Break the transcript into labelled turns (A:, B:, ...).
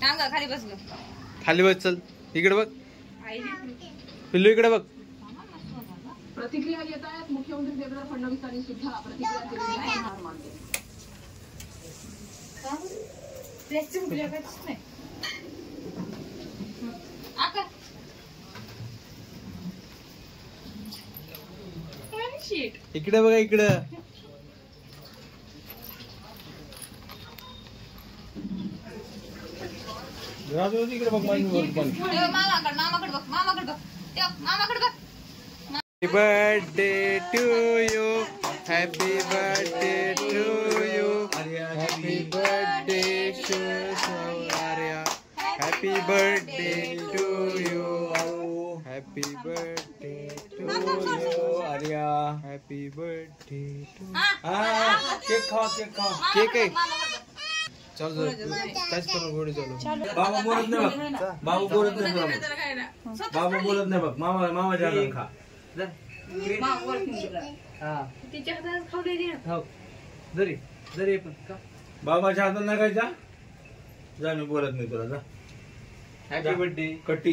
A: खाली बस ग.
B: खाली बस. चल इकडे बघ. पिल्लू इकडे बघ.
C: प्रतिक्रिया येत आहेत. मुख्यमंत्री देवेंद्र फडणवीसांनी सुद्धा प्रतिक्रिया दिलेली आहे.
B: इकडे बघा इकडे. इकडे बघ.
A: मामाकडे बघ. मामाकडे बघ.
B: Happy birthday to you. Happy birthday to you. Happy birthday to Arya. Happy birthday to you. Happy birthday to you Arya. Happy birthday to. Cake खा. केक आहे. चल काहीच करू गोडी चालू.
D: बाबा बोलत नाही बघ. बाबा बोलत नाही बघ. मामाच्या हातात खा. जरी पण बाबाच्या हातात नाही खायचा. जा मी बोलत नाही तुला. जा. Happy birthday. कट्टी